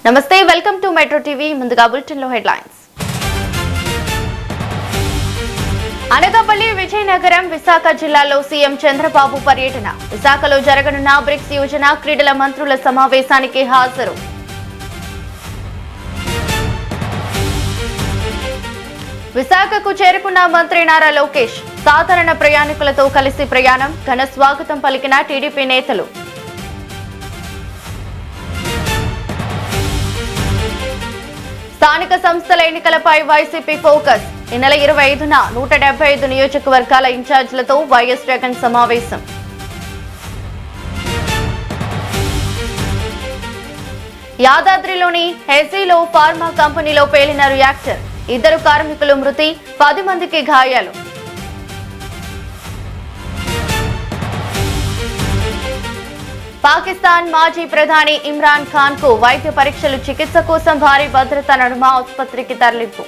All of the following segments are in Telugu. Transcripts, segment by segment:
నమస్తే, వెల్కమ్ టు మెట్రో టీవీ. ముందుగా బులెటిన్ లో హెడ్లైన్స్. అనకాపల్లి, విజయనగరం, విశాఖ జిల్లాలో సీఎం చంద్రబాబు పర్యటన. విశాఖలో జరగనున్న బ్రిక్స్ యోజన క్రీడల మంత్రుల సమావేశానికి హాజరు. విశాఖకు చేరుకున్న మంత్రి నారా లోకేష్. సాధారణ ప్రయాణికులతో కలిసి ప్రయాణం. ఘన స్వాగతం పలికిన టీడీపీ నేతలు. స్థానిక సంస్థల ఎన్నికలపై వైసీపీ ఫోకస్. ఈ నెల 25న 175 నియోజకవర్గాల ఇన్ఛార్జీలతో వైఎస్ జగన్ సమావేశం. యాదాద్రిలోని హెజీలో ఫార్మా కంపెనీలో పేలిన రియాక్టర్. 2 కార్మికులు మృతి, 10 మందికి గాయాలు. పాకిస్తాన్ మాజీ ప్రధాని ఇమ్రాన్ ఖాన్ కు వైద్య పరీక్షలు, చికిత్స కోసం భారీ భద్రత నడుమ ఆసుపత్రికి తరలింపు.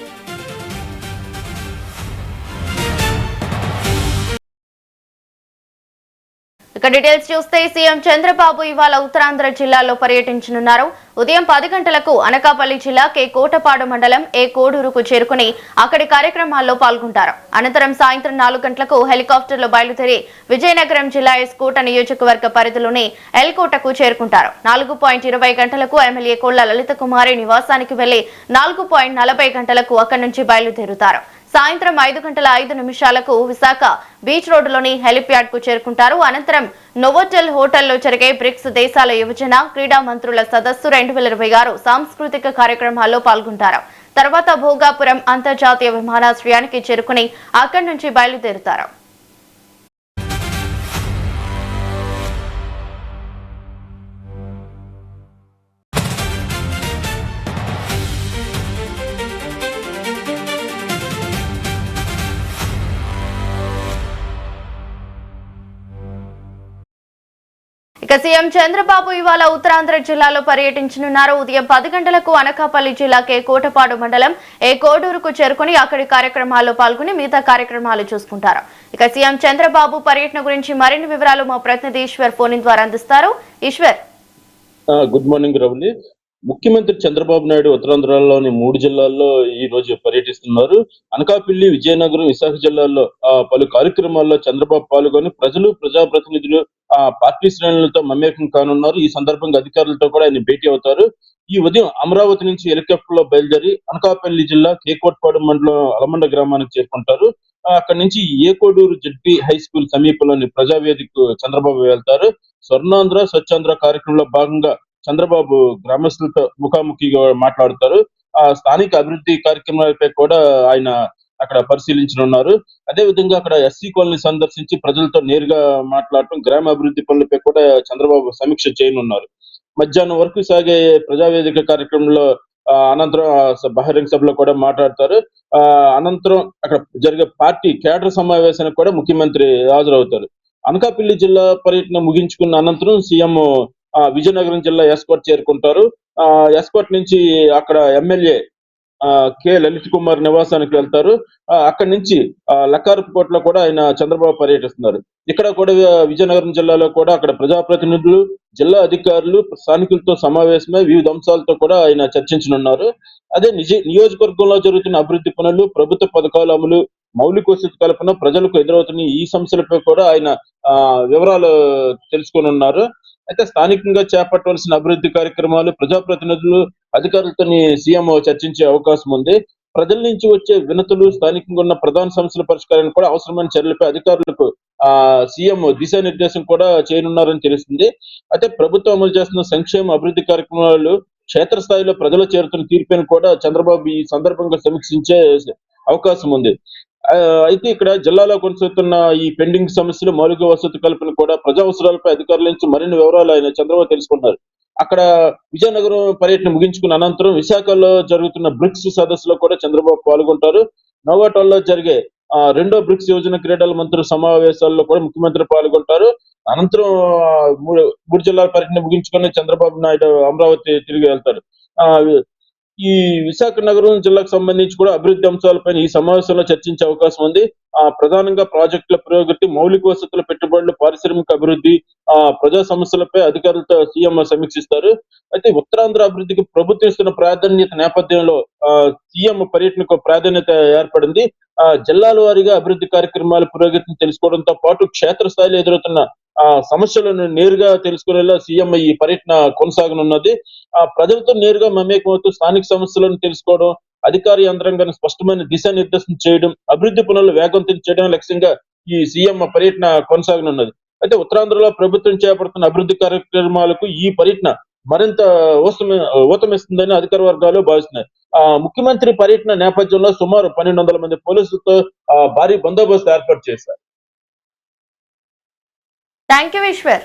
ఇక డీటెయిల్స్ చూస్తే సీఎం చంద్రబాబు ఇవాళ ఉత్తరాంధ్ర జిల్లాలో పర్యటించనున్నారు. ఉదయం 10 గంటలకు అనకాపల్లి జిల్లా కే కోటపాడు మండలం ఏ కోడూరుకు చేరుకుని అక్కడి కార్యక్రమాల్లో పాల్గొంటారు. అనంతరం సాయంత్రం 4 గంటలకు హెలికాప్టర్లో బయలుదేరి విజయనగరం జిల్లా ఎస్కోట నియోజకవర్గ పరిధిలోని ఎల్కోటకు చేరుకుంటారు. 4:20 గంటలకు ఎమ్మెల్యే కొళ్ల లలిత కుమారి నివాసానికి వెళ్లి 4:40 గంటలకు అక్కడి నుంచి బయలుదేరుతారు. సాయంత్రం 5:05 విశాఖ బీచ్ రోడ్డులోని హెలిప్యాడ్ కు చేరుకుంటారు. అనంతరం నోవోటెల్ హోటల్లో జరిగే బ్రిక్స్ దేశాల యువజన క్రీడా మంత్రుల సదస్సు 2026 సాంస్కృతిక కార్యక్రమాల్లో పాల్గొంటారు. తర్వాత భోగాపురం అంతర్జాతీయ విమానాశ్రయానికి చేరుకుని అక్కడి నుంచి బయలుదేరుతారు. ఇక సీఎం చంద్రబాబు ఇవాళ ఉత్తరాంధ్ర జిల్లాలో పర్యటించనున్నారు. ఉదయం 10 గంటలకు అనకాపల్లి జిల్లా కే కోటపాడు మండలం ఏ కోడూరుకు చేరుకుని అక్కడి కార్యక్రమాల్లో పాల్గొని మిగతా కార్యక్రమాలు చూసుకుంటారు. ఇక సీఎం చంద్రబాబు పర్యటన గురించి మరిన్ని వివరాలు మా ప్రతినిధి ఈశ్వర్ ఫోన్ ద్వారా అందిస్తారు. Eshwar, good morning Ravali. ముఖ్యమంత్రి చంద్రబాబు నాయుడు ఉత్తరాంధ్రలోని 3 జిల్లాల్లో ఈ రోజు పర్యటిస్తున్నారు. అనకాపల్లి, విజయనగరం, విశాఖ జిల్లాల్లో పలు కార్యక్రమాల్లో చంద్రబాబు పాల్గొని ప్రజలు, ప్రజాప్రతినిధులు, పార్టీ శ్రేణులతో మమేకం కానున్నారు. ఈ సందర్భంగా అధికారులతో కూడా ఆయన భేటీ అవుతారు. ఈ ఉదయం అమరావతి నుంచి హెలికాప్టర్ లో బయలుదేరి అనకాపల్లి జిల్లా కేకోట్పాడు మండలం అలమండ గ్రామానికి చేరుకుంటారు. అక్కడి నుంచి ఏకోడూరు జడ్పీ హై స్కూల్ సమీపంలోని ప్రజావేదికకు చంద్రబాబు వెళ్తారు. స్వర్ణాంధ్ర, స్వచ్ఛాంధ్ర కార్యక్రమంలో భాగంగా చంద్రబాబు గ్రామస్తులతో ముఖాముఖిగా మాట్లాడుతారు. స్థానిక అభివృద్ధి కార్యక్రమాలపై కూడా ఆయన అక్కడ పరిశీలించనున్నారు. అదే విధంగా అక్కడ ఎస్సీ కాలనీ సందర్శించి ప్రజలతో నేరుగా మాట్లాడటం, గ్రామ అభివృద్ధి పనులపై కూడా చంద్రబాబు సమీక్ష చేయనున్నారు. మధ్యాహ్నం వరకు సాగే ప్రజావేదిక కార్యక్రమంలో అనంతరం బహిరంగ సభలో కూడా మాట్లాడతారు. అనంతరం అక్కడ జరిగే పార్టీ కేడర్ సమావేశానికి కూడా ముఖ్యమంత్రి హాజరవుతారు. అనకాపల్లి జిల్లా పర్యటన ముగించుకున్న అనంతరం సీఎం విజయనగరం జిల్లా ఎస్కోట్ చేరుకుంటారు. ఎస్కోట్ నుంచి అక్కడ ఎమ్మెల్యే కె లలిత్ కుమార్ నివాసానికి వెళ్తారు. అక్కడి నుంచి లక్కారపుకోటలో కూడా ఆయన చంద్రబాబు పర్యటిస్తున్నారు. ఇక్కడ కూడా విజయనగరం జిల్లాలో కూడా అక్కడ ప్రజాప్రతినిధులు, జిల్లా అధికారులు, స్థానికులతో సమావేశమై వివిధ అంశాలతో కూడా ఆయన చర్చించనున్నారు. అదే నియోజకవర్గంలో జరుగుతున్న అభివృద్ధి పనులు, ప్రభుత్వ పథకాల అమలు, మౌలిక వసతి కల్పన, ప్రజలకు ఎదురవుతున్న ఈ సమస్యలపై కూడా ఆయన వివరాలు తెలుసుకోనున్నారు. అయితే స్థానికంగా చేపట్టవలసిన అభివృద్ధి కార్యక్రమాలు, ప్రజాప్రతినిధులు, అధికారులతో సీఎం చర్చించే అవకాశం ఉంది. ప్రజల నుంచి వచ్చే వినతులు, స్థానికంగా ఉన్న ప్రధాన సమస్యల పరిష్కారానికి కూడా అవసరమైన చర్యలపై అధికారులకు సీఎం దిశానిర్దేశం కూడా చేయనున్నారని తెలుస్తుంది. అయితే ప్రభుత్వం అమలు చేస్తున్న సంక్షేమ అభివృద్ధి కార్యక్రమాలు క్షేత్రస్థాయిలో ప్రజలు చేరుతున్న తీర్పును కూడా చంద్రబాబు ఈ సందర్భంగా సమీక్షించే అవకాశం ఉంది. అయితే ఇక్కడ జిల్లాలో కొనసాగుతున్న ఈ పెండింగ్ సమస్యలు, మౌలిక వసతి కల్పన కూడా ప్రజా అవసరాలపై అధికారుల నుంచి మరిన్ని వివరాలు ఆయన చంద్రబాబు తెలుసుకున్నారు. అక్కడ విజయనగరం పర్యటన ముగించుకున్న అనంతరం విశాఖలో జరుగుతున్న బ్రిక్స్ సదస్సులో కూడా చంద్రబాబు పాల్గొంటారు. నోవాటోల్లో జరిగే 2వ బ్రిక్స్ యోజన క్రీడల మంత్రుల సమావేశాల్లో కూడా ముఖ్యమంత్రి పాల్గొంటారు. అనంతరం 3 జిల్లాల పర్యటన ముగించుకుని చంద్రబాబు నాయుడు అమరావతి తిరిగి వెళ్తారు. ఈ విశాఖ నగరం జిల్లాకు సంబంధించి కూడా అభివృద్ధి అంశాలపైన ఈ సమావేశంలో చర్చించే అవకాశం ఉంది. ప్రధానంగా ప్రాజెక్టుల పురోగతి, మౌలిక వసతుల పెట్టుబడులు, పారిశ్రామిక అభివృద్ధి, ప్రజా సమస్యలపై అధికారులతో సీఎం సమీక్షిస్తారు. అయితే ఉత్తరాంధ్ర అభివృద్ధికి ప్రభుత్వం ఇస్తున్న ప్రాధాన్యత నేపథ్యంలో సీఎం పర్యటనకు ప్రాధాన్యత ఏర్పడింది. జిల్లాల వారీగా అభివృద్ధి కార్యక్రమాల పురోగతిని తెలుసుకోవడంతో పాటు క్షేత్రస్థాయిలో ఎదురవుతున్న సమస్యలను నేరుగా తెలుసుకునేలా సీఎం ఈ పర్యటన కొనసాగనున్నది. ప్రజలతో నేరుగా మమేకమవుతూ స్థానిక సమస్యలను తెలుసుకోవడం, అధికార యంత్రాంగాన్ని స్పష్టమైన దిశానిర్దేశం చేయడం, అభివృద్ధి పనులు వేగవంతం చేయడం లక్ష్యంగా ఈ సీఎం పర్యటన కొనసాగనున్నది. అయితే ఉత్తరాంధ్రలో ప్రభుత్వం చేపడుతున్న అభివృద్ధి కార్యక్రమాలకు ఈ పర్యటన మరింత ఊతమిస్తుందని అధికార వర్గాలు భావిస్తున్నాయి. ముఖ్యమంత్రి పర్యటన నేపథ్యంలో సుమారు 1200 మంది పోలీసులతో భారీ బందోబస్తు ఏర్పాటు చేశారు. Thank you Eshwar.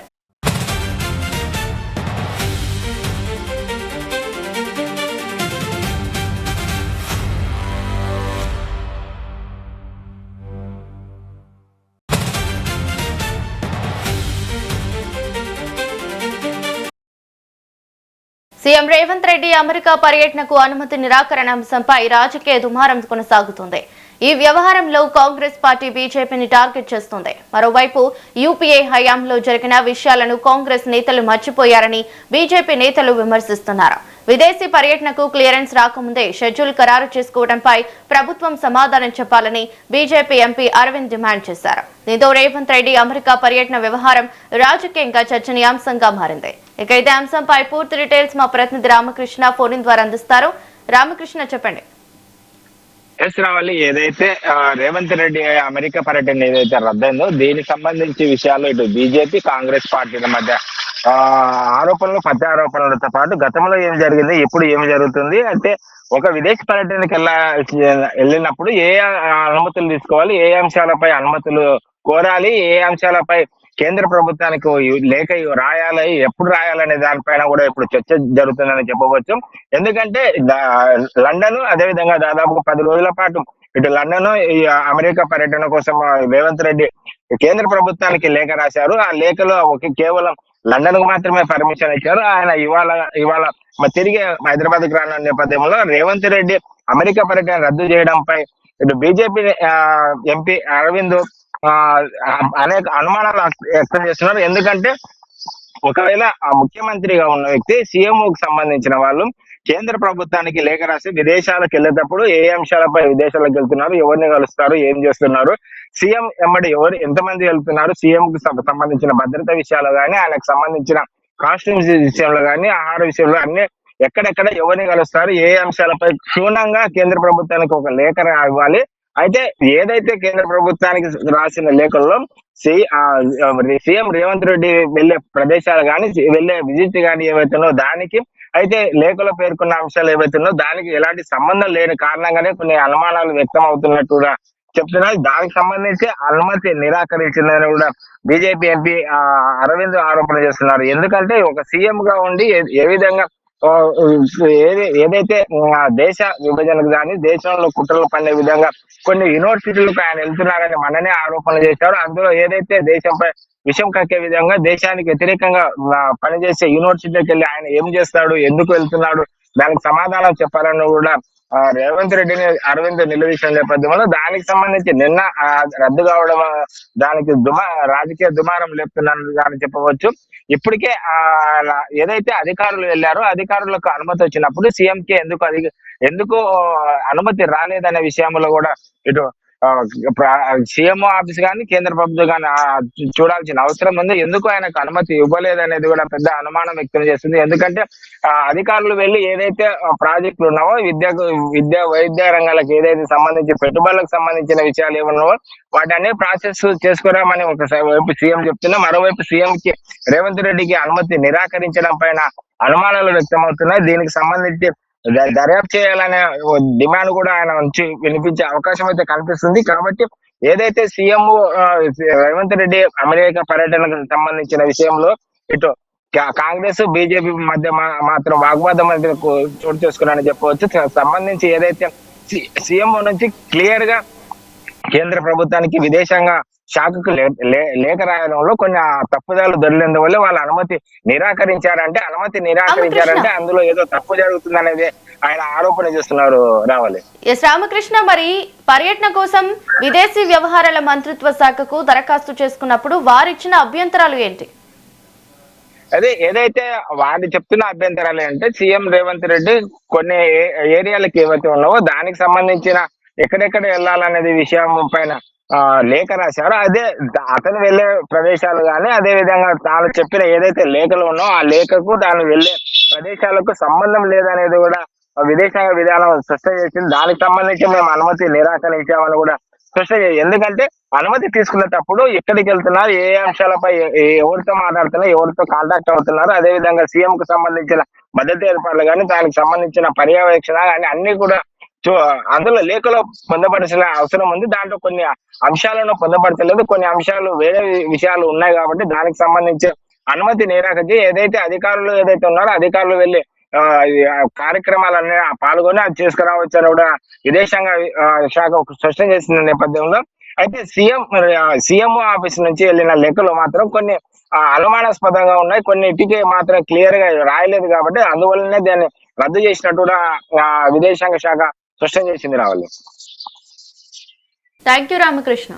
CM Revanth Reddy America పర్యటనకు అనుమతి నిరాకరణ అంశంపై రాజకీయ దుమారం కొనసాగుతుంది. ఈ వ్యవహారంలో కాంగ్రెస్ పార్టీ బీజేపీని టార్గెట్ చేస్తుంది. మరోవైపు యూపీఏ హయాంలో జరిగిన విషయాలను కాంగ్రెస్ నేతలు మర్చిపోయారని బీజేపీ నేతలు విమర్శిస్తున్నారు. విదేశీ పర్యటనకు క్లియరెన్స్ రాకముందే షెడ్యూల్ ఖరారు చేసుకోవడంపై ప్రభుత్వం సమాధానం చెప్పాలని బీజేపీ ఎంపీ అరవింద్ డిమాండ్ చేశారు. దీంతో రేవంత్ రెడ్డి అమెరికా పర్యటన వ్యవహారం రాజకీయంగా చర్చనీయాంశంగా మారింది. ఇక ఇదే అంశంపై పూర్తి డీటెయిల్స్ మా ప్రతినిధి రామకృష్ణ ఫోన్ ద్వారా అందిస్తారు. రామకృష్ణ, చెప్పండి. ఎస్ రావాలి. ఏదైతే రేవంత్ రెడ్డి అమెరికా పర్యటన ఏదైతే రద్దయిందో దీనికి సంబంధించి విషయాలు ఇటు బీజేపీ కాంగ్రెస్ పార్టీల మధ్య ఆరోపణలు, ప్రత్యారోపణలతో పాటు గతంలో ఏం జరిగింది, ఇప్పుడు ఏమి జరుగుతుంది, అంటే ఒక విదేశీ పర్యటనకి వెళ్ళినప్పుడు ఏ అనుమతులు తీసుకోవాలి, ఏ అంశాలపై అనుమతులు కోరాలి, ఏ అంశాలపై కేంద్ర ప్రభుత్వానికి లేఖ రాయాలి, ఎప్పుడు రాయాలనే దానిపైన కూడా ఇప్పుడు చర్చ జరుగుతుందని చెప్పవచ్చు. ఎందుకంటే లండన్, అదేవిధంగా దాదాపు 10 రోజుల పాటు ఇటు లండన్ ఈ అమెరికా పర్యటన కోసం రేవంత్ రెడ్డి కేంద్ర ప్రభుత్వానికి లేఖ రాశారు. ఆ లేఖలో కేవలం లండన్ కు మాత్రమే పర్మిషన్ ఇచ్చారు. ఆయన ఇవాళ తిరిగి హైదరాబాద్ కు రానున్న నేపథ్యంలో రేవంత్ రెడ్డి అమెరికా పర్యటన రద్దు చేయడంపై ఇటు బీజేపీ ఎంపీ అరవింద్ అనేక అనుమానాలు వ్యక్తం చేస్తున్నారు. ఎందుకంటే ఒకవేళ ఆ ముఖ్యమంత్రిగా ఉన్న వ్యక్తి సీఎం కు సంబంధించిన వాళ్ళు కేంద్ర ప్రభుత్వానికి లేఖ రాసి విదేశాలకు వెళ్ళేటప్పుడు ఏ అంశాలపై విదేశాలకు వెళ్తున్నారు, ఎవరిని కలుస్తారు, ఏం చేస్తున్నారు, సీఎం ఎమ్మడి ఎంతమంది వెళ్తున్నారు, సీఎం కు సంబంధించిన భద్రత విషయాలు కానీ, ఆయనకు సంబంధించిన కాస్ట్యూమ్స్ విషయంలో కానీ, ఆహార విషయంలో అన్ని ఎక్కడెక్కడ ఎవరిని కలుస్తారు, ఏ అంశాలపై క్షుణ్ణంగా కేంద్ర ప్రభుత్వానికి ఒక లేఖ ఇవ్వాలి. అయితే ఏదైతే కేంద్ర ప్రభుత్వానికి రాసిన లేఖల్లో సీఎం రేవంత్ రెడ్డి వెళ్లే ప్రదేశాలు కానీ, వెళ్లే విజిట్ కానీ ఏవైతున్నాయో దానికి అయితే లేఖలో పేర్కొన్న అంశాలు ఏవైతున్నాయో దానికి ఎలాంటి సంబంధం లేని కారణంగానే కొన్ని అనుమానాలు వ్యక్తం అవుతున్నట్టుగా చెప్తున్నారు. దానికి సంబంధించి అనుమతి నిరాకరించిందని కూడా బీజేపీ ఎంపీ అరవింద్ ఆరోపణ చేస్తున్నారు. ఎందుకంటే ఒక సీఎం గా ఉండి ఏ విధంగా ఏదైతే దేశ విభజనకు కానీ, దేశంలో కుట్రలు పడే విధంగా కొన్ని యూనివర్సిటీలకు ఆయన వెళ్తున్నారని మననే ఆరోపణలు చేశారు. అందులో ఏదైతే దేశంపై విషం కక్కే విధంగా దేశానికి వ్యతిరేకంగా పనిచేసే యూనివర్సిటీకి వెళ్ళి ఆయన ఏం చేస్తాడు, ఎందుకు వెళ్తున్నాడు, దానికి సమాధానం చెప్పాలని కూడా రేవంత్ రెడ్డిని అరవింద్ నిలదీసిన నేపథ్యంలో దానికి సంబంధించి నిన్న రద్దు కావడం దానికి రాజకీయ దుమారం లేపుతున్నారని చెప్పవచ్చు. ఇప్పటికే ఏదైతే అధికారులు వెళ్ళారో అధికారులకు అనుమతి వచ్చినప్పుడు సీఎం కి ఎందుకు అనుమతి రాలేదనే విషయంలో కూడా ఇటు సీఎం ఆఫీస్ కానీ కేంద్ర ప్రభుత్వం కానీ చూడాల్సిన అవసరం ఉంది. ఎందుకు ఆయనకు అనుమతి ఇవ్వలేదనేది కూడా పెద్ద అనుమానం వ్యక్తం చేస్తుంది. ఎందుకంటే అధికారులు వెళ్ళి ఏదైతే ప్రాజెక్టులు ఉన్నావో వైద్య రంగాలకు ఏదైతే సంబంధించి పెట్టుబడులకు సంబంధించిన విషయాలు ఏమన్నావో వాటి ప్రాసెస్ చేసుకురామని ఒక వైపు సీఎం చెప్తున్నా, మరోవైపు సీఎం కి రేవంత్ రెడ్డికి అనుమతి నిరాకరించడం పైన అనుమానాలు వ్యక్తమవుతున్నాయి. దీనికి సంబంధించి దర్యాప్తు చేయాలనే డిమాండ్ కూడా ఆయన నుంచి వినిపించే అవకాశం అయితే కనిపిస్తుంది. కాబట్టి ఏదైతే సీఎం రేవంత్ రెడ్డి అమెరికా పర్యటనకు సంబంధించిన విషయంలో ఇటు కాంగ్రెస్ బీజేపీ మధ్య మాత్రం వాగ్వాదం మధ్య చోటు చేసుకున్నారని చెప్పవచ్చు. సంబంధించి ఏదైతే సీఎం నుంచి క్లియర్ గా కేంద్ర ప్రభుత్వానికి విదేశాంగ శాఖకు లేఖ రాయడంలో కొన్ని తప్పుదాలు దొరికినందువల్ల వాళ్ళ అనుమతి నిరాకరించారంటే అందులో ఏదో తప్పు జరుగుతుంది అనేది ఆయన ఆరోపణ చేస్తున్నారు రావాలి. ఎస్ రామకృష్ణ, మరి పర్యటన కోసం విదేశీ వ్యవహారాల మంత్రిత్వ శాఖకు దరఖాస్తు చేసుకున్నప్పుడు వారిచ్చిన అభ్యంతరాలు ఏంటి? అదే ఏదైతే వారు చెప్తున్న అభ్యంతరాలు అంటే సీఎం రేవంత్ రెడ్డి కొన్ని ఏరియాలకు ఏవైతే ఉన్నావో దానికి సంబంధించిన ఎక్కడెక్కడ వెళ్ళాలనేది విషయం పైన లేఖ రాశారు. అదే అతను వెళ్లే ప్రదేశాలు కానీ అదే విధంగా తాను చెప్పిన ఏదైతే లేఖలు ఉన్నాయో ఆ లేఖకు తాను వెళ్లే ప్రదేశాలకు సంబంధం లేదనేది కూడా విదేశాంగ విధానం స్పష్టం చేసింది. దానికి సంబంధించి మేము అనుమతి నిరాకరించామని కూడా స్పష్టం చేయాలి. ఎందుకంటే అనుమతి తీసుకునేటప్పుడు ఎక్కడికి వెళ్తున్నారు, ఏ అంశాలపై ఎవరితో మాట్లాడుతున్నారు, ఎవరితో కాంటాక్ట్ అవుతున్నారు, అదే విధంగా సీఎం కు సంబంధించిన భద్రత ఏర్పాట్లు కానీ దానికి సంబంధించిన పర్యవేక్షణ కానీ అన్ని కూడా అందులో లేఖలో పొందపడాల్సిన అవసరం ఉంది. దాంట్లో కొన్ని అంశాలను పొందపడతలేదు, కొన్ని అంశాలు వేరే విషయాలు ఉన్నాయి కాబట్టి దానికి సంబంధించి అనుమతి నిరాకరించి ఏదైతే అధికారులు ఏదైతే ఉన్నారో అధికారులు వెళ్ళి కార్యక్రమాలన్నీ పాల్గొని అది చేసుకురావచ్చు అని కూడా విదేశాంగ శాఖ స్పష్టం చేసిన నేపథ్యంలో అయితే సీఎం ఆఫీస్ నుంచి వెళ్ళిన లెక్కలు మాత్రం కొన్ని అనుమానాస్పదంగా ఉన్నాయి, కొన్నిటికి మాత్రం క్లియర్ గా రాయలేదు కాబట్టి అందువల్లనే దాన్ని రద్దు చేసినట్టు కూడా విదేశాంగ శాఖ స్పష్టం చేసింది రావాలి. Thank you Ramakrishna.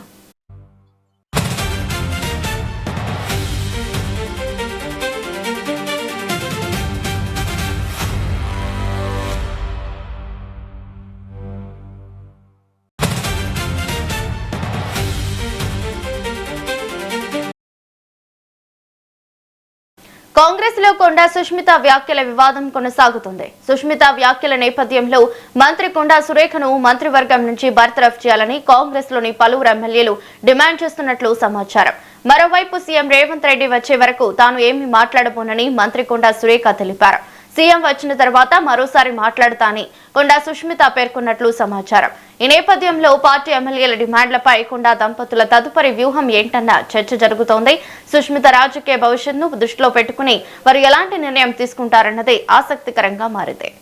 కాంగ్రెస్ లో కొండా సుష్మిత వ్యాఖ్యల వివాదం కొనసాగుతుంది. సుష్మిత వ్యాఖ్యల నేపథ్యంలో మంత్రి కొండా సురేఖను మంత్రివర్గం నుంచి బర్తరఫ్ చేయాలని కాంగ్రెస్ లోని పలువురు ఎమ్మెల్యేలు డిమాండ్ చేస్తున్నట్లు సమాచారం. మరోవైపు సీఎం రేవంత్ రెడ్డి వచ్చే వరకు తాను ఏమీ మాట్లాడబోనని మంత్రి కొండా సురేఖ తెలిపారు. సీఎం వచ్చిన తర్వాత మరోసారి మాట్లాడతానని కొండా సుష్మిత పేర్కొన్నట్లు సమాచారం. ఈ నేపథ్యంలో పార్టీ ఎమ్మెల్యేల డిమాండ్లపై కొండా దంపతుల తదుపరి వ్యూహం ఏంటన్న చర్చ జరుగుతోంది. సుష్మిత రాజకీయ భవిష్యత్తును దృష్టిలో పెట్టుకుని వారు ఎలాంటి నిర్ణయం తీసుకుంటారన్నదే ఆసక్తికరంగా మారింది.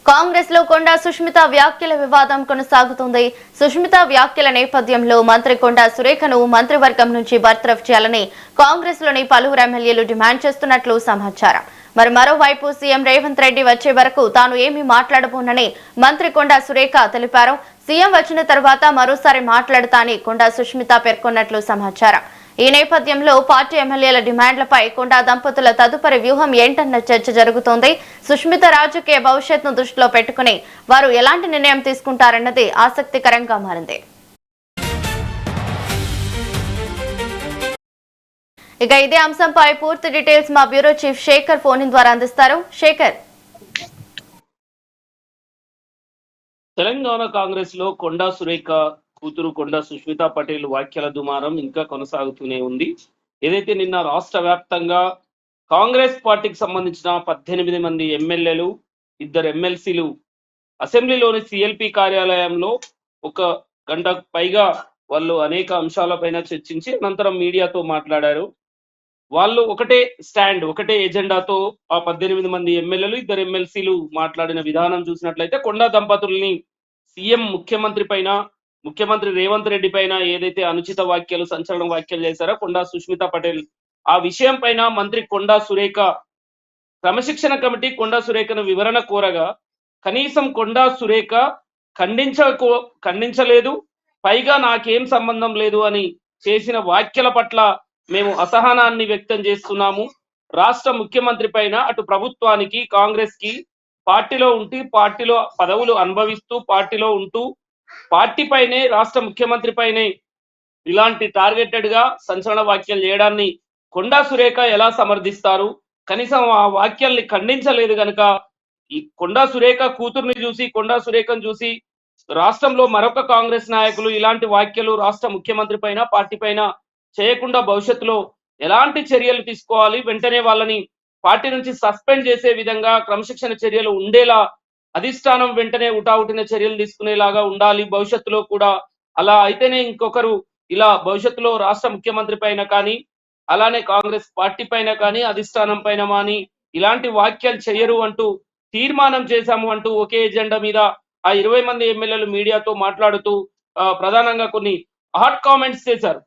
కాంగ్రెస్ లో కొండా సుష్మిత వ్యాఖ్యల వివాదం కొనసాగుతుంది. సుష్మిత వ్యాఖ్యల నేపథ్యంలో మంత్రి కొండా సురేఖను మంత్రివర్గం నుంచి బర్తరఫ్ చేయాలని కాంగ్రెస్ లోని పలువురు ఎమ్మెల్యేలు డిమాండ్ చేస్తున్నట్లు సమాచారం. మరోవైపు సీఎం రేవంత్ రెడ్డి వచ్చే వరకు తాను ఏమీ మాట్లాడబోనని మంత్రి కొండా సురేఖ తెలిపారు. సీఎం వచ్చిన తర్వాత మరోసారి మాట్లాడతానని కొండా సుష్మిత పేర్కొన్నట్లు సమాచారం. ఈ నేపథ్యంలో పార్టీ ఎమ్మెల్యేల డిమాండ్లపై కొండా దంపతుల తదుపరి వ్యూహం ఏంటన్న చర్చ జరుగుతోంది. సుష్మిత రాజకీయ భవిష్యత్తును దృష్టిలో పెట్టుకుని వారు ఎలాంటి నిర్ణయం తీసుకుంటారన్నది ఆసక్తికరంగా మారింది. ఇక ఇదే అంశంపై పూర్తి డీటెయిల్స్ మా బ్యూరో చీఫ్ శేఖర్ ఫోన్ ద్వారా అందిస్తారు. శేఖర్, తెలంగాణ కాంగ్రెస్ లో కొండా సురేఖ కూతురు కొండా సుష్మిత పటేల్ వ్యాఖ్యల దుమారం ఇంకా కొనసాగుతూనే ఉంది. ఏదైతే నిన్న రాష్ట్ర వ్యాప్తంగా కాంగ్రెస్ పార్టీకి సంబంధించిన 18 మంది ఎమ్మెల్యేలు, 2 ఎమ్మెల్సీలు అసెంబ్లీలోని సిఎల్పి కార్యాలయంలో 1 గంట పైగా వాళ్ళు అనేక అంశాలపైన చర్చించి అనంతరం మీడియాతో మాట్లాడారు. వాళ్ళు ఒకటే స్టాండ్, ఒకటే ఎజెండాతో ఆ 18 మంది ఎమ్మెల్యేలు, 2 ఎమ్మెల్సీలు మాట్లాడిన విధానం చూసినట్లయితే కొండా దంపతుల్ని సీఎం ముఖ్యమంత్రి రేవంత్ రెడ్డి పైన ఏదైతే అనుచిత వ్యాఖ్యలు, సంచలన వ్యాఖ్యలు చేశారో కొండా సుష్మిత పటేల్, ఆ విషయం పైన మంత్రి కొండా సురేఖ క్రమశిక్షణ కమిటీ కొండా సురేఖను వివరణ కోరగా కనీసం కొండా సురేఖ ఖండించలేదు. పైగా నాకేం సంబంధం లేదు అని చేసిన వ్యాఖ్యల పట్ల మేము అసహనాన్ని వ్యక్తం చేస్తున్నాము. రాష్ట్ర ముఖ్యమంత్రి పైన అటు ప్రభుత్వానికి, కాంగ్రెస్ కి పార్టీలో ఉంటూ పార్టీలో పదవులు అనుభవిస్తూ పార్టీలో ఉంటూ పార్టీ పైనే, రాష్ట్ర ముఖ్యమంత్రి పైనే ఇలాంటి టార్గెటెడ్ గా సంచలన వ్యాఖ్యలు చేయడాన్ని కొండా సురేఖ ఎలా సమర్థిస్తారు? కనీసం ఆ వ్యాఖ్యల్ని ఖండించలేదు కనుక ఈ కొండా సురేఖ కూతుర్ని చూసి, కొండా సురేఖను చూసి రాష్ట్రంలో మరొక కాంగ్రెస్ నాయకులు ఇలాంటి వ్యాఖ్యలు రాష్ట్ర ముఖ్యమంత్రి పైన, పార్టీ పైన చేయకుండా భవిష్యత్తులో ఎలాంటి చర్యలు తీసుకోవాలి, వెంటనే వాళ్ళని పార్టీ నుంచి సస్పెండ్ చేసే విధంగా క్రమశిక్షణ చర్యలు ఉండేలా అధిష్టానం వెంటనే ఉటావుటిన చర్యలు తీసుకునేలాగా ఉండాలి భవిష్యత్తులో కూడా. అలా అయితేనే ఇంకొకరు ఇలా భవిష్యత్తులో రాష్ట్ర ముఖ్యమంత్రి పైన కానీ, అలానే కాంగ్రెస్ పార్టీ పైన కానీ, అధిష్టానం పైన కానీ ఇలాంటి వ్యాఖ్యలు చేయరు అంటూ తీర్మానం చేశాము అంటూ ఒకే ఎజెండా మీద ఆ 20 మంది ఎమ్మెల్యేలు మీడియాతో మాట్లాడుతూ ప్రధానంగా కొన్ని హాట్ కామెంట్స్ చేశారు.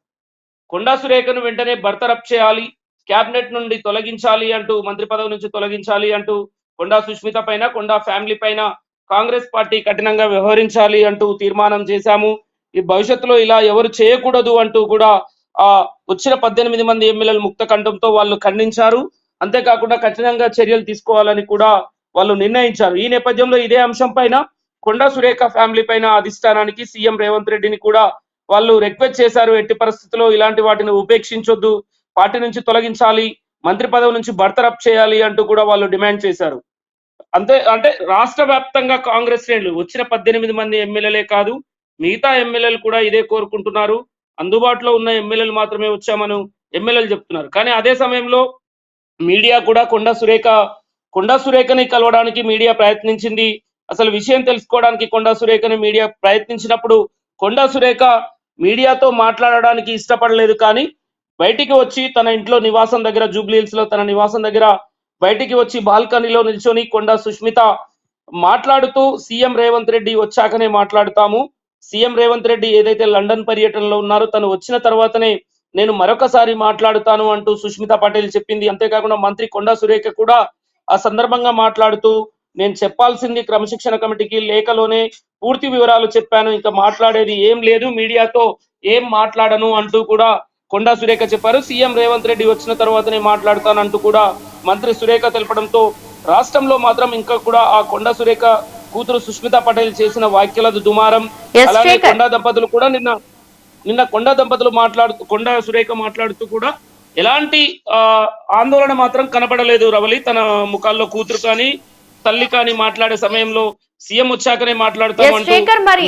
కొండా సురేఖను వెంటనే బర్తరఫ్ చేయాలి, క్యాబినెట్ నుండి తొలగించాలి అంటూ, మంత్రి పదవి నుంచి తొలగించాలి అంటూ, కొండా సుష్మిత పైన, కొండా ఫ్యామిలీ పైన కాంగ్రెస్ పార్టీ కఠినంగా వ్యవహరించాలి అంటూ తీర్మానం చేశాము. ఈ భవిష్యత్తులో ఇలా ఎవరు చేయకూడదు అంటూ కూడా వచ్చిన 18 మంది ఎమ్మెల్యేలు ముక్త కంఠంతో వాళ్ళు ఖండించారు. అంతేకాకుండా కఠినంగా చర్యలు తీసుకోవాలని కూడా వాళ్ళు నిర్ణయించారు. ఈ నేపథ్యంలో ఇదే అంశం పైన కొండా సురేఖ ఫ్యామిలీ పైన అధిష్టానానికి సీఎం రేవంత్ రెడ్డిని కూడా వాళ్ళు రిక్వెస్ట్ చేశారు. ఎట్టి పరిస్థితుల్లో ఇలాంటి వాటిని ఉపేక్షించొద్దు, పార్టీ నుంచి తొలగించాలి, మంత్రి పదవి నుంచి బర్తరఫ్ చేయాలి అంటూ కూడా వాళ్ళు డిమాండ్ చేశారు. అంటే రాష్ట్ర వ్యాప్తంగా కాంగ్రెస్ శ్రేణులు వచ్చిన 18 మంది ఎమ్మెల్యేలే కాదు, మిగతా ఎమ్మెల్యేలు కూడా ఇదే కోరుకుంటున్నారు. అందుబాటులో ఉన్న ఎమ్మెల్యేలు మాత్రమే వచ్చామని ఎమ్మెల్యేలు చెప్తున్నారు. కానీ అదే సమయంలో మీడియా కూడా కొండా సురేఖని కలవడానికి మీడియా ప్రయత్నించింది. అసలు విషయం తెలుసుకోవడానికి కొండా సురేఖని మీడియా ప్రయత్నించినప్పుడు కొండా సురేఖ మీడియాతో మాట్లాడడానికి ఇష్టపడలేదు. కానీ బయటికి వచ్చి తన ఇంట్లో నివాసం దగ్గర, జూబ్లీ హిల్స్ లో తన నివాసం దగ్గర బయటికి వచ్చి బాల్కనీలో నిల్చొని కొండా సుష్మిత మాట్లాడుతూ సీఎం రేవంత్ రెడ్డి వచ్చాకనే మాట్లాడుతాము, సీఎం రేవంత్ రెడ్డి ఏదైతే లండన్ పర్యటనలో ఉన్నారో తను వచ్చిన తర్వాతనే నేను మరొకసారి మాట్లాడుతాను అంటూ సుష్మిత పటేల్ చెప్పింది. అంతేకాకుండా మంత్రి కొండా సురేఖ కూడా ఆ సందర్భంగా మాట్లాడుతూ నేను చెప్పాల్సింది క్రమశిక్షణ కమిటీకి లేఖలోనే పూర్తి వివరాలు చెప్పాను, ఇంకా మాట్లాడేది ఏం లేదు, మీడియాతో ఏం మాట్లాడను అంటూ కూడా కొండా సురేఖ చెప్పారు. సీఎం రేవంత్ రెడ్డి వచ్చిన తర్వాతనే మాట్లాడుతానంటూ కూడా మంత్రి సురేఖ తెలపడంతో రాష్ట్రంలో మాత్రం ఇంకా కూడా ఆ కొండా సురేఖ కూతురు సుష్మిత పటేల్ చేసిన వ్యాఖ్యలది దుమారం. అలాగే కొండా దంపతులు కూడా నిన్న కొండా సురేఖ మాట్లాడుతూ కూడా ఎలాంటి ఆందోళన మాత్రం కనపడలేదు రవలి. తన ముఖాల్లో కూతురు కానీ తల్లి కానీ మాట్లాడే సమయంలో సీఎం వచ్చాకనే మాట్లాడుతామంటూ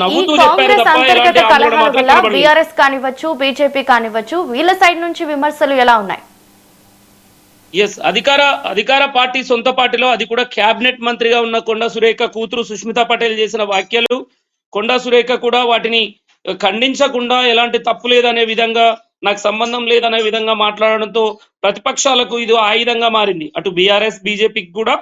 నవ్వుతూ చెప్పారు తప్ప ఎలాంటి ఆందోళన మాత్రం కనపడలేదు. బీఆర్ఎస్ కానివచ్చు, బీజేపీ కానివచ్చు, వీళ్ళ సైడ్ నుంచి విమర్శలు ఎలా ఉన్నాయి? అధికార పార్టీ సొంత పార్టీలో, అది కూడా క్యాబినెట్ మంత్రిగా ఉన్న కొండా సురేఖ కూతురు సుష్మిత పటేల్ చేసిన వ్యాఖ్యలు, కొండా సురేఖ కూడా వాటిని ఖండించకుండా ఎలాంటి తప్పు లేదనే విధంగా, నాకు సంబంధం లేదనే విధంగా మాట్లాడడంతో ప్రతిపక్షాలకు ఇది ఆయుధంగా మారింది. అటు బీఆర్ఎస్ బీజేపీకి కూడా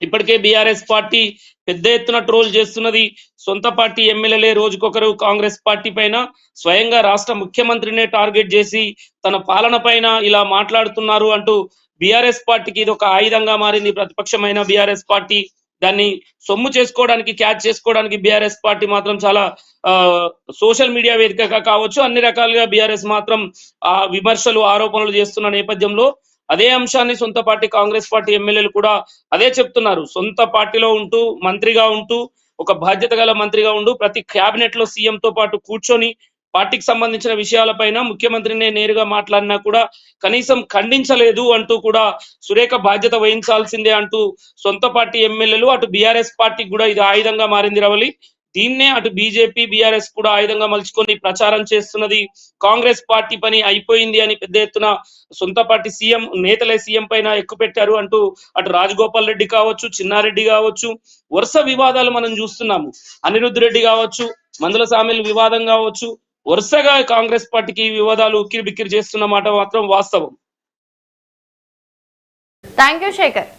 ఇప్పటికే బీఆర్ఎస్ పార్టీ పెద్ద ఎత్తున ట్రోల్ చేస్తున్నది. సొంత పార్టీ ఎమ్మెల్యేలే రోజుకొకరు కాంగ్రెస్ పార్టీ పైన, స్వయంగా రాష్ట్ర ముఖ్యమంత్రినే టార్గెట్ చేసి తన పాలన పైన ఇలా మాట్లాడుతున్నారు అంటూ బీఆర్ఎస్ పార్టీకి ఇది ఒక ఆయుధంగా మారింది. ప్రతిపక్షమైన బీఆర్ఎస్ పార్టీ దాన్ని సొమ్ము చేసుకోవడానికి, క్యాచ్ చేసుకోవడానికి బీఆర్ఎస్ పార్టీ మాత్రం చాలా సోషల్ మీడియా వేదికగా కావచ్చు అన్ని రకాలుగా బీఆర్ఎస్ మాత్రం విమర్శలు, ఆరోపణలు చేస్తున్న నేపథ్యంలో అదే అంశాన్ని సొంత పార్టీ కాంగ్రెస్ పార్టీ ఎమ్మెల్యేలు కూడా అదే చెప్తున్నారు. సొంత పార్టీలో ఉంటూ, మంత్రిగా ఉంటూ, ఒక బాధ్యత గల మంత్రిగా ఉంటూ ప్రతి క్యాబినెట్ లో సీఎం తో పాటు కూర్చొని పార్టీకి సంబంధించిన విషయాలపైన ముఖ్యమంత్రినే నేరుగా మాట్లాడినా కూడా కనీసం ఖండించలేదు అంటూ కూడా సురేఖ బాధ్యత వహించాల్సిందే అంటూ సొంత పార్టీ ఎమ్మెల్యేలు, అటు బీఆర్ఎస్ పార్టీకి కూడా ఇది ఆయుధంగా మారింది రవలి. దీన్నే అటు బీజేపీ బీఆర్ఎస్ కూడా ఆయుధంగా మలుచుకొని ప్రచారం చేస్తున్నది. కాంగ్రెస్ పార్టీ పని అయిపోయింది అని పెద్ద ఎత్తున సొంత పార్టీ నేతలే సీఎం పైన ఎక్కువ పెట్టారు అంటూ అటు రాజగోపాల్ రెడ్డి కావచ్చు, చిన్నారెడ్డి కావచ్చు, వరుస వివాదాలు మనం చూస్తున్నాము. అనిరుద్ధ్ రెడ్డి కావచ్చు, మందుల సామిల్ వివాదం కావచ్చు, వరుసగా కాంగ్రెస్ పార్టీకి వివాదాలు ఉక్కిరి బిక్కిరి చేస్తున్న మాట మాత్రం వాస్తవం. Thank you Shekhar.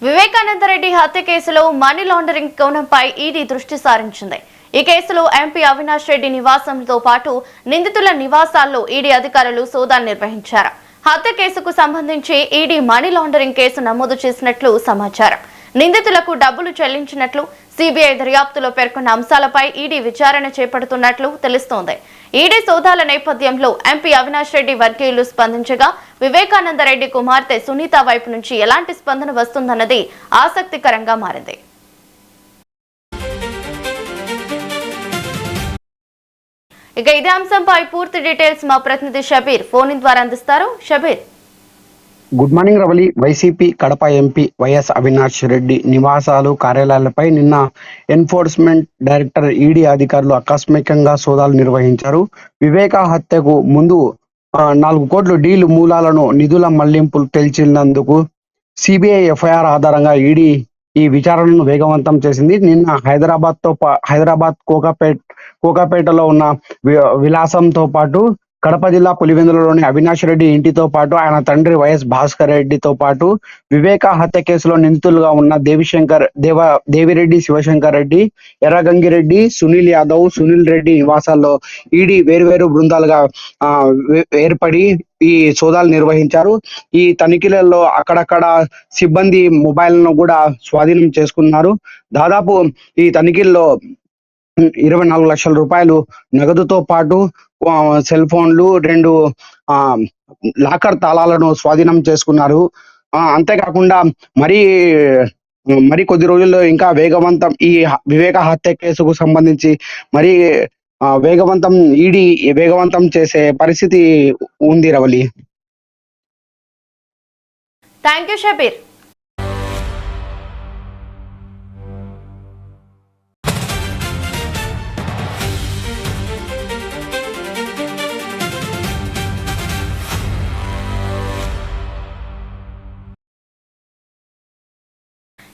వివేకానంద రెడ్డి హత్య కేసులో మనీ లాండరింగ్ కోణంపై ఈడీ దృష్టి సారించింది. ఈ కేసులో ఎంపీ అవినాష్ రెడ్డి నివాసంతో పాటు నిందితుల నివాసాల్లో ఈడీ అధికారులు సోదాలు నిర్వహించారు. హత్య కేసుకు సంబంధించి ఈడీ మనీ లాండరింగ్ కేసు నమోదు చేసినట్లు సమాచారం. నిందితులకు డబ్బులు చెల్లించినట్లు సిబిఐ దర్యాప్తులో పేర్కొన్న అంశాలపై ఈడీ విచారణ చేపడుతున్నట్లు తెలుస్తోంది. ఈడీ సోదాల నేపథ్యంలో ఎంపీ అవినాష్ రెడ్డి వర్గీయులు స్పందించగా వివేకానంద రెడ్డి కుమార్తె సునీత వైపు నుంచి ఎలాంటి స్పందన వస్తుందన్నది ఆసక్తికరంగా మారింది. ఇక ఇదే అంశంపై పూర్తి డీటెయిల్స్ మా ప్రతినిధి షబీర్ ఫోన్ ద్వారా అందిస్తారు. Shabbir. Good morning Ravali. YCP Kadapa MP YS Avinash Reddy నివాసాలు, కార్యాలయాలపై నిన్న ఎన్ఫోర్స్మెంట్ డైరెక్టర్ ఈడీ అధికారులు ఆకస్మికంగా సోదాలు నిర్వహించారు. వివేక హత్యకు ముందు 4 కోట్ల డీల్ మూలాలను నిధుల మళ్లింపులు తేల్చినందుకు సిబిఐ ఎఫ్ఐఆర్ ఆధారంగా ఈడీ ఈ విచారణను వేగవంతం చేసింది. నిన్న హైదరాబాద్ కోకాపేటలో ఉన్న విలాసంతో పాటు కడప జిల్లా పులివెందులలోని అవినాష్ రెడ్డి ఇంటితో పాటు ఆయన తండ్రి వైఎస్ భాస్కర్ రెడ్డితో పాటు వివేక హత్య కేసులో నిందితులుగా ఉన్న దేవిరెడ్డి శివశంకర్ రెడ్డి, ఎర్రగంగిరెడ్డి, సునీల్ యాదవ్, సునీల్ రెడ్డి నివాసాల్లో ఈడీ వేర్వేరు బృందాలుగా ఏర్పడి ఈ సోదాలు నిర్వహించారు. ఈ తనిఖీలలో అక్కడక్కడ సిబ్బంది మొబైల్ను కూడా స్వాధీనం చేసుకున్నారు. దాదాపు ఈ తనిఖీల్లో 24 లక్షల రూపాయలు నగదుతో పాటు సెల్ ఫోన్లు, 2 లాకర్ తాళాలను స్వాధీనం చేసుకున్నారు. అంతేకాకుండా మరి కొద్ది రోజుల్లో ఇంకా వేగవంతం ఈ వివేక హత్య కేసుకు సంబంధించి మరి ఈడీ వేగవంతం చేసే పరిస్థితి ఉంది Ravali. Thank you Shabbir.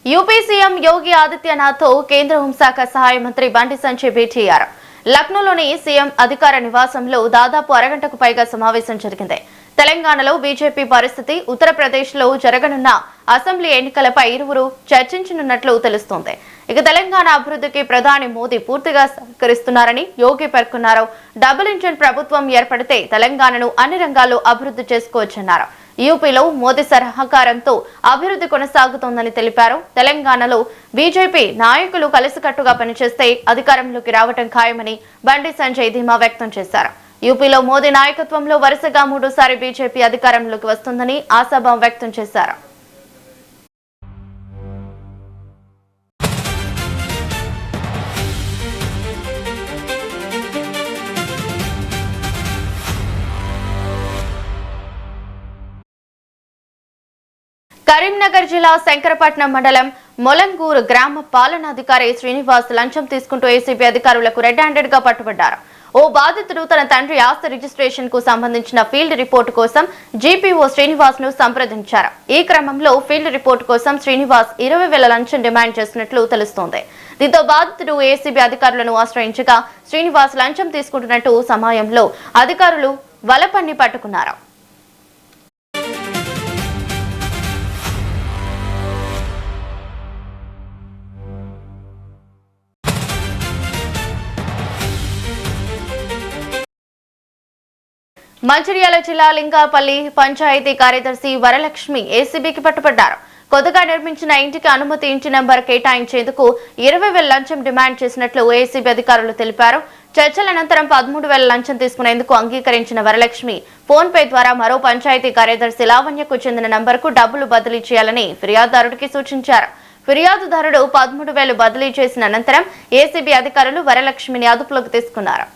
UP CM Yogi ఆదిత్యనాథ్తో కేంద్ర హోంశాఖ సహాయ మంత్రి బండి సంజయ్ భేటీ అయ్యారు. లక్నోలోని సీఎం అధికార నివాసంలో దాదాపు అరగంటకు పైగా సమావేశం జరిగింది. తెలంగాణలో బీజేపీ పరిస్థితి, ఉత్తరప్రదేశ్లో జరగనున్న అసెంబ్లీ ఎన్నికలపై ఇరువురు చర్చించనున్నట్లు తెలుస్తోంది. ఇక తెలంగాణ అభివృద్ధికి ప్రధాని మోదీ పూర్తిగా సహకరిస్తున్నారని యోగి పేర్కొన్నారు. డబుల్ ఇంజిన్ ప్రభుత్వం ఏర్పడితే తెలంగాణను అన్ని రంగాల్లో అభివృద్ధి చేసుకోవచ్చన్నారు. యూపీలో మోదీ సహకారంతో అభివృద్ధి కొనసాగుతోందని తెలిపారు. తెలంగాణలో బీజేపీ నాయకులు కలిసికట్టుగా పనిచేస్తే అధికారంలోకి రావటం ఖాయమని బండి సంజయ్ ధీమా వ్యక్తం చేశారు. యూపీలో మోదీ నాయకత్వంలో వరుసగా 3సారి బీజేపీ అధికారంలోకి వస్తుందని ఆశాభావం వ్యక్తం చేశారు. కరీంనగర్ జిల్లా శంకరపట్నం మండలం మొలంగూరు గ్రామ పాలనాధికారి శ్రీనివాస్ లంచం తీసుకుంటూ ఏసీబీ అధికారులకు రెడ్ హ్యాండెడ్ గా పట్టుబడ్డారు. ఓ బాధితుడు తన తండ్రి ఆస్తి రిజిస్ట్రేషన్ కు సంబంధించిన ఫీల్డ్ రిపోర్టు కోసం జీపీఓ శ్రీనివాస్ ను సంప్రదించారు. ఈ క్రమంలో ఫీల్డ్ రిపోర్టు కోసం శ్రీనివాస్ 20,000 లంచం డిమాండ్ చేసినట్లు తెలుస్తోంది. దీంతో బాధితుడు ఏసీబీ అధికారులను ఆశ్రయించగా శ్రీనివాస్ లంచం తీసుకుంటున్నట్టు సమయంలో అధికారులు వలపన్ని పట్టుకున్నారు. మంచిర్యాల జిల్లా లింగాపల్లి పంచాయతీ కార్యదర్శి వరలక్ష్మి ఏసీబీకి పట్టుబడ్డారు. కొత్తగా నిర్మించిన ఇంటికి అనుమతి ఇంటి నంబర్ కేటాయించేందుకు 20,000 లంచం డిమాండ్ చేసినట్లు ఏసీబీ అధికారులు తెలిపారు. చర్చల అనంతరం 13,000 లంచం తీసుకునేందుకు అంగీకరించిన వరలక్ష్మి ఫోన్ పే ద్వారా మరో పంచాయతీ కార్యదర్శి లావణ్యకు చెందిన నంబర్కు డబ్బులు బదిలీ చేయాలని ఫిర్యాదుదారుడికి సూచించారు. ఫిర్యాదుదారుడు 13,000 బదిలీ చేసిన అనంతరం ఏసీబీ అధికారులు వరలక్ష్మిని అదుపులోకి తీసుకున్నారు.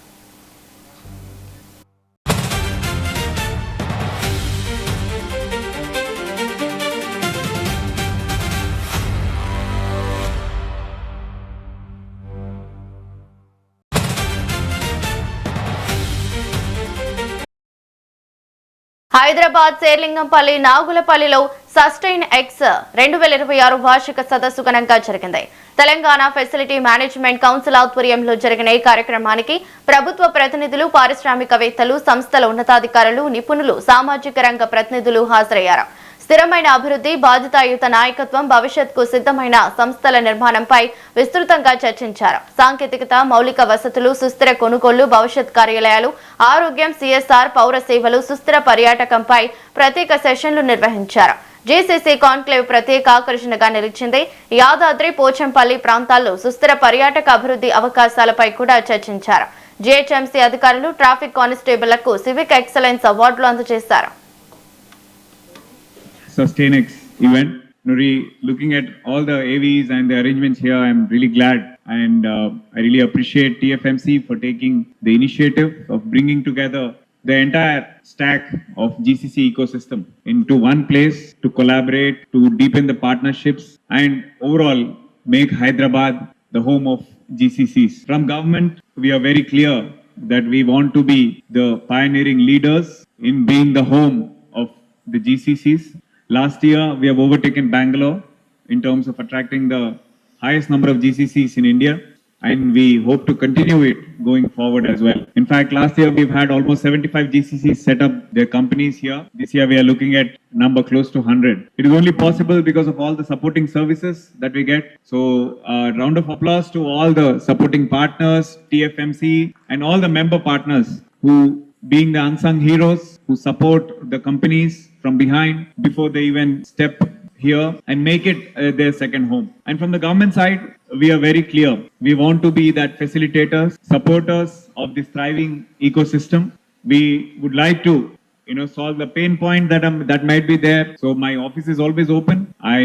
హైదరాబాద్ శేర్లింగంపల్లి నాగులపల్లిలో సస్టైన్ ఎక్స్ 2026 వార్షిక సదస్సు ఘనంగా జరిగింది. తెలంగాణ ఫెసిలిటీ మేనేజ్మెంట్ కౌన్సిల్ ఆధ్వర్యంలో జరిగిన ఈ కార్యక్రమానికి ప్రభుత్వ ప్రతినిధులు, పారిశ్రామికవేత్తలు, సంస్థల ఉన్నతాధికారులు, నిపుణులు, సామాజిక రంగ ప్రతినిధులు హాజరయ్యారు. స్థిరమైన అభివృద్ధి, బాధ్యతాయుత నాయకత్వం, భవిష్యత్కు సిద్ధమైన సంస్థల నిర్మాణంపై విస్తృతంగా చర్చించారు. సాంకేతికత, మౌలిక వసతులు, సుస్థిర కొనుగోళ్లు, భవిష్యత్ కార్యాలయాలు, ఆరోగ్యం, సిఎస్ఆర్, పౌర సేవలు, సుస్థిర పర్యాటకంపై ప్రత్యేక సెషన్లు నిర్వహించారు. జీసీసీ కాన్క్లేవ్ ప్రత్యేక ఆకర్షణగా నిలిచింది. యాదాద్రి, పోచంపల్లి ప్రాంతాల్లో సుస్థిర పర్యాటక అభివృద్ధి అవకాశాలపై కూడా చర్చించారు. జీహెచ్ఎంసీ అధికారులు ట్రాఫిక్ కానిస్టేబుళ్లకు సివిక్ ఎక్సలెన్స్ అవార్డులు అందజేశారు. SustainX event. Nuri, looking at all the AVs and the arrangements here, I'm really glad and I really appreciate TFMC for taking the initiative of bringing together the entire stack of GCC ecosystem into one place to collaborate, to deepen the partnerships and overall make Hyderabad the home of GCCs. From government, we are very clear that we want to be the pioneering leaders in being the home of the GCCs. Last year, we have overtaken Bangalore in terms of attracting the highest number of GCCs in India, and we hope to continue it going forward as well. In fact, last year we've had almost 75 GCCs set up their companies here. This year we are looking at number close to 100. It is only possible because of all the supporting services that we get. So, round of applause to all the supporting partners, TFMC, and all the member partners who, being the unsung heroes, who support the companies from behind before they even step here and make it their second home. And from the government side, we are very clear. We want to be that facilitators, supporters of this thriving ecosystem. We would like to, solve the pain point that might be there. So my office is always open. I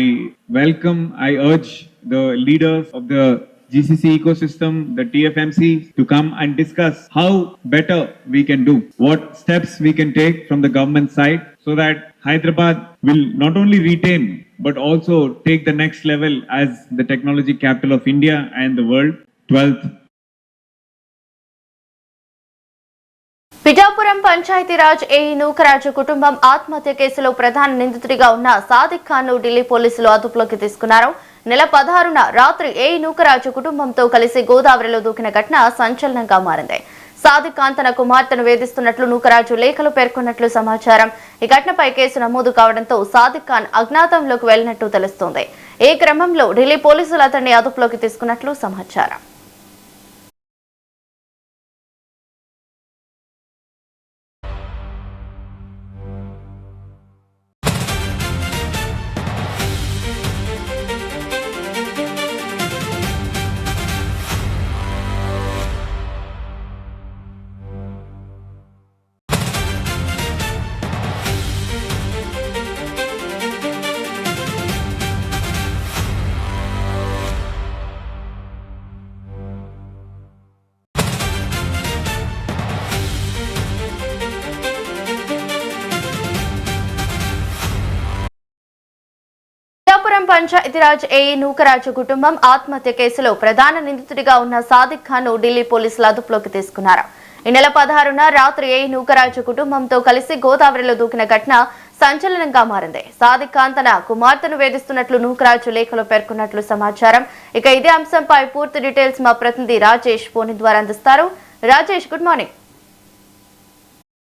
urge the leaders of the GCC ecosystem, the TFMC, to come and discuss how better we can do, what steps we can take from the government side, so that Hyderabad will not only retain but also take the next level as the technology capital of India and the world. 12th. Pithapuram Panchayati Raj AE Nookaraju కుటుంబం ఆత్మహత్య కేసులో ప్రధాన నిందితుడిగా ఉన్న సాదిక్ ఖాన్ ను ఢిల్లీ పోలీసులు అదుపులోకి తీసుకున్నారు. నెల 16న రాత్రి ఏఈ నూకరాజు కుటుంబంతో కలిసి గోదావరిలో దూకిన ఘటన సంచలనంగా మారింది. సాదిక్ ఖాన్ తన కుమార్తెను వేధిస్తున్నట్లు నూకరాజు లేఖలు పేర్కొన్నట్లు సమాచారం. ఈ ఘటనపై కేసు నమోదు కావడంతో సాదిక్ ఖాన్ అజ్ఞాతంలోకి వెళ్లినట్టు తెలుస్తోంది. ఈ క్రమంలో ఢిల్లీ పోలీసులు అతన్ని అదుపులోకి తీసుకున్నట్లు సమాచారం. పిఠాపురం పంచాయతీరాజ్ ఏఈ నూకరాజు కుటుంబం ఆత్మహత్య కేసులో ప్రధాన నిందితుడిగా ఉన్న సాదిక్ ఖాన్ ను ఢిల్లీ పోలీసులు అదుపులోకి తీసుకున్నారు. ఈ నెల 16న రాత్రి ఏఈ నూకరాజు కుటుంబంతో కలిసి గోదావరిలో దూకిన ఘటన సంచలనంగా మారింది. సాదిక్ ఖాన్ తన కుమార్తెను వేధిస్తున్నట్లు నూకరాజు లేఖలో పేర్కొన్నట్లు సమాచారం. ఇక ఇదే అంశంపై పూర్తి డీటెయిల్స్ మా ప్రతినిధి రాజేష్ ఫోన్ ద్వారా అందిస్తారు. Rajesh, good morning.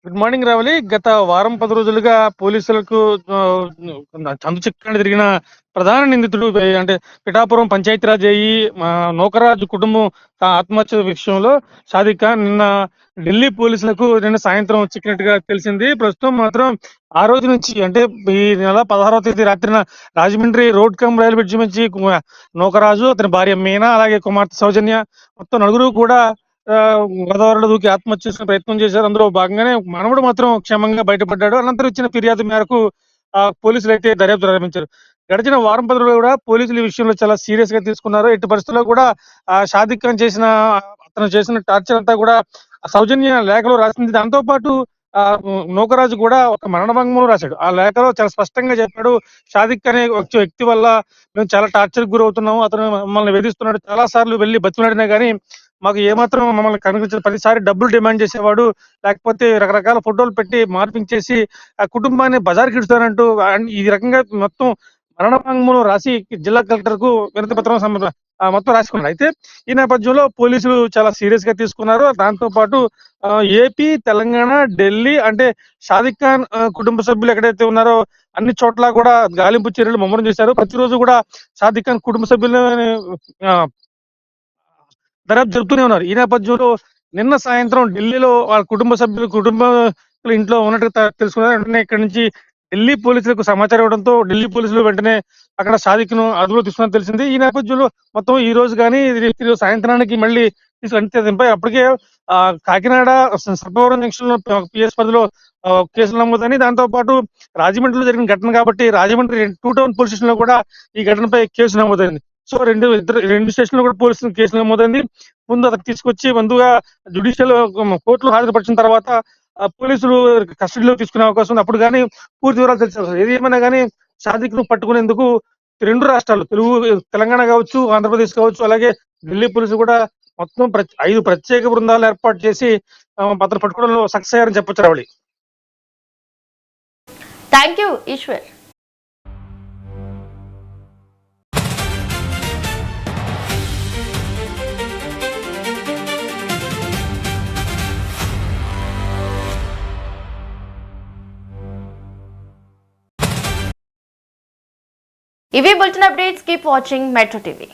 Good morning Ravali. గత వారం 10 రోజులుగా పోలీసులకు చందు చిక్కని తిరిగిన ప్రధాన నిందితుడు అంటే పిఠాపురం పంచాయతీరాజ్ ఏఈ నూకరాజు కుటుంబం ఆత్మహత్య విషయంలో సాదిక్ ఖాన్ నిన్న ఢిల్లీ పోలీసులకు నిన్న సాయంత్రం చిక్కినట్టుగా తెలిసింది. ప్రస్తుతం మాత్రం ఆ రోజు నుంచి అంటే ఈ నెల 16వ తేదీ రాత్రిన Rajahmundry road cum rail bridge నుంచి నూకరాజు, అతని భార్య మీనా, అలాగే కుమార్తె సౌజన్య, మొత్తం నలుగురు కూడా గోదావరిలో దూకి ఆత్మహత్య చేసిన ప్రయత్నం చేశారు. అందులో భాగంగానే మనవడు మాత్రం క్షేమంగా బయటపడ్డాడు. అనంతరం ఇచ్చిన ఫిర్యాదు మేరకు పోలీసులు అయితే దర్యాప్తు ప్రారంభించారు. గడిచిన వారం 10 రోజులు కూడా పోలీసులు ఈ విషయంలో చాలా సీరియస్ గా తీసుకున్నారు. ఎట్టి పరిస్థితుల్లో కూడా సాదిక్ ఖాన్ అతను చేసిన టార్చర్ అంతా కూడా సౌజన్య లేఖలో రాసింది. దాంతో పాటు నూకరాజు కూడా ఒక మరణభంగంలో రాశాడు. ఆ లేఖలో చాలా స్పష్టంగా చెప్పాడు, సాదిక్ అనే వ్యక్తి వల్ల మేము చాలా టార్చర్ గురవుతున్నాము, అతను మమ్మల్ని వేధిస్తున్నాడు, చాలా సార్లు వెళ్లి బతిమలాడినా కానీ మాకు ఏమాత్రం మమ్మల్ని కనిపించిన ప్రతిసారి డబ్బులు డిమాండ్ చేసేవాడు, లేకపోతే రకరకాల ఫోటోలు పెట్టి మార్పించేసి ఆ కుటుంబాన్ని బజార్కి ఇడుస్తానంటూ ఈ రకంగా మొత్తం మరణభంగంలో రాసి జిల్లా కలెక్టర్ కు వినతి పత్రం మొత్తం రాసుకున్నారు. అయితే ఈ నేపథ్యంలో పోలీసులు చాలా సీరియస్ గా తీసుకున్నారు. దాంతో పాటు ఏపీ, తెలంగాణ, ఢిల్లీ అంటే సాదిక్ ఖాన్ కుటుంబ సభ్యులు ఎక్కడైతే ఉన్నారో అన్ని చోట్ల కూడా గాలింపు చర్యలు ముమ్మరం చేశారు. ప్రతిరోజు కూడా సాదిక్ ఖాన్ కుటుంబ సభ్యులని దర్యాప్తు జరుపుతూనే ఉన్నారు. ఈ నేపథ్యంలో నిన్న సాయంత్రం ఢిల్లీలో వాళ్ళ కుటుంబ ఇంట్లో ఉన్నట్టు తెలుసుకున్నారు. వెంటనే ఇక్కడ నుంచి ఢిల్లీ పోలీసులకు సమాచారం ఇవ్వడంతో ఢిల్లీ పోలీసులు వెంటనే అక్కడ సాదిక్ ను అదుపులో తీసుకున్నట్టు తెలిసింది. ఈ నేపథ్యంలో మొత్తం ఈ రోజు కానీ సాయంత్రానికి మళ్ళీ తీసుకు అప్పటికే కాకినాడ సర్పవరం జంక్షన్ లో PS పరిధిలో కేసులు నమోదని, దాంతో పాటు రాజమండ్రిలో జరిగిన ఘటన కాబట్టి రాజమండ్రి 2 టౌన్ పోలీస్ స్టేషన్ లో కూడా ఈ ఘటనపై కేసు నమోదైంది. సో రెండు స్టేషన్లు కూడా పోలీసులు కేసులు నమోదైంది. ముందు అతను తీసుకొచ్చి ముందుగా జ్యుడిషియల్ కోర్టులో హాజరుపరిచిన తర్వాత పోలీసులు కస్టడీలో తీసుకునే అవకాశం ఉంది. అప్పుడు కానీ పూర్తి వివరాలు తెలిసి ఏది ఏమైనా కానీ సాదిక్ ను పట్టుకునేందుకు 2 రాష్ట్రాలు తెలంగాణ కావచ్చు, ఆంధ్రప్రదేశ్ కావచ్చు, అలాగే ఢిల్లీ పోలీసులు కూడా మొత్తం 5 ప్రత్యేక బృందాలు ఏర్పాటు చేసి అతను పట్టుకోవడంలో సక్సెస్ అయ్యారని చెప్పొచ్చు రావళి. Thank you Eshwar. ఇవి bulletin updates. Keep watching metro TV.